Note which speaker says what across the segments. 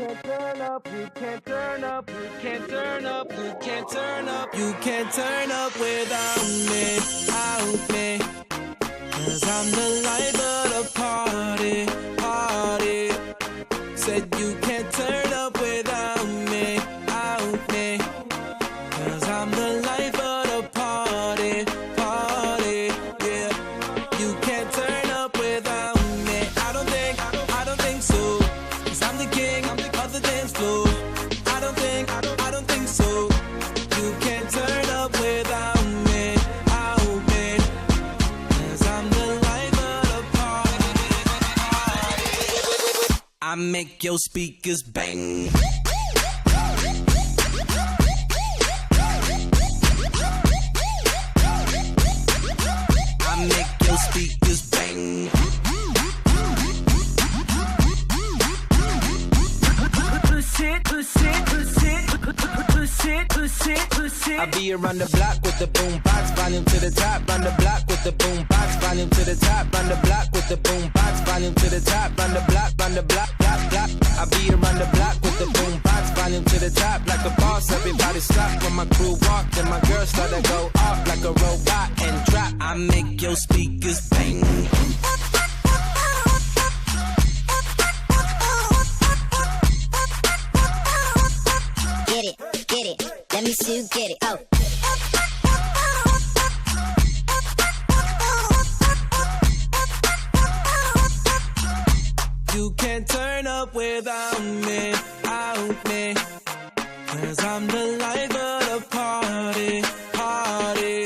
Speaker 1: can't turn up, you can't turn up, you can't turn up, you can't turn up, you can't turn up without me, out me. Cause I'm the life of the party, party. Said you can't turn up without me, out me. Cause I'm the life of the party, party, yeah. You can't turn up without me. I don't think so. Cause I'm the king of the dance floor. I don't think so. You can't turn up without me, out me. Cause I'm the life of the party. I make your speakers bang. Speakers bang. Push it, push it, push it, push it, push it, push it. I be around the block with the boom box, volume to the top. Round the block with the boom box, volume to the top. Round the block with the boom box, volume to the top. Round the block, block, block. I be around the block with the boom box, volume to the top. Like a boss, everybody stop when my crew walk. Then my girls start to go off like a robot and drop. I make your speakers bang.
Speaker 2: Get it, let me see you get it, oh.
Speaker 1: You can't turn up without me, out me. Cause I'm the life of the party, party.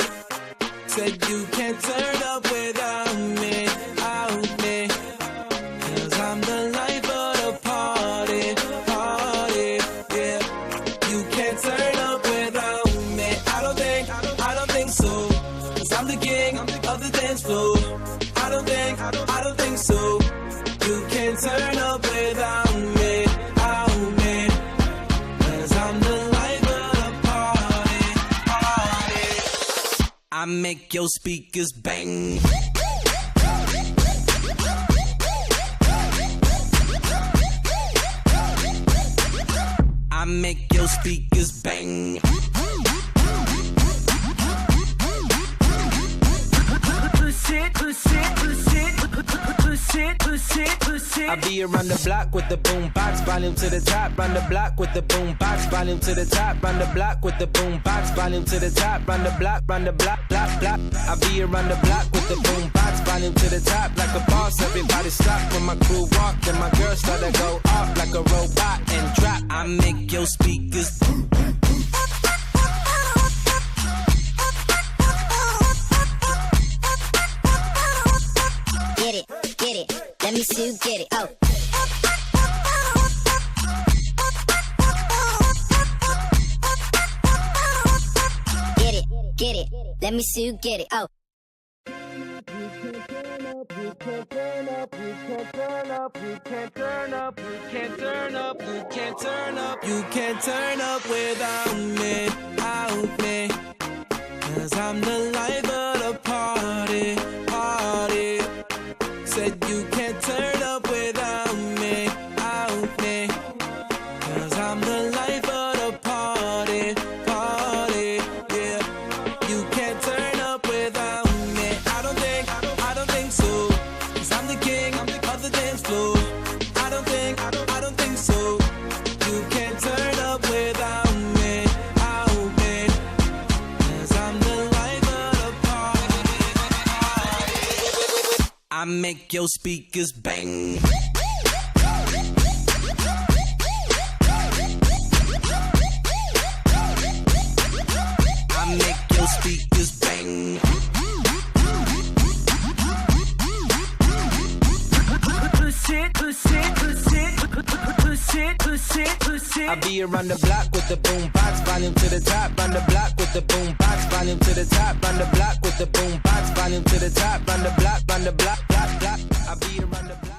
Speaker 1: Said you can't turn up without me, out me. Cause I'm the life of the party, party, yeah. You can't turn up without me. I don't think so. Cause I'm the king of the dance floor. I don't think so. You can't turn up without me, out me. Cause I'm the life of the party, party. I make your speakers bang. I make your speakers bang. Push it, push it, push it, push it, push it, push it. I be around the block with the boom box, volume to the top. Round the block with the boom box, volume to the top. Round the block with the boom box, volume to the top. Round the block, block. I be around the block with the boom box, volume to the top. Like a boss, everybody stop when my crew walk. Then my girls start to go off like a robot and drop. I make your speakers boom.
Speaker 2: Get it, let me see you get it, oh. Get it, let me see you get it, oh. You can't turn up, you can't turn up, you can't turn up, you can't turn up, you can't turn up,
Speaker 1: you can't turn up without me, out me. Cause I'm the life of the party, party. Said you can't turn up without me, out me. Cause I'm the life of the party, party, yeah. You can't turn up without me. I don't think so. Cause I'm the king of the dance floor. I don't think so. You can't turn up without me, out me. Cause I'm the life of the party. I make your speakers bang. I make your speakers bang. Push it, push it, push it, push it, push it, push it. I be around the block with the boom box, volume to the top. Round the block with the boom box, volume to the top. Round the block with the boom box, volume to the top. Round the block, block. I be around the block.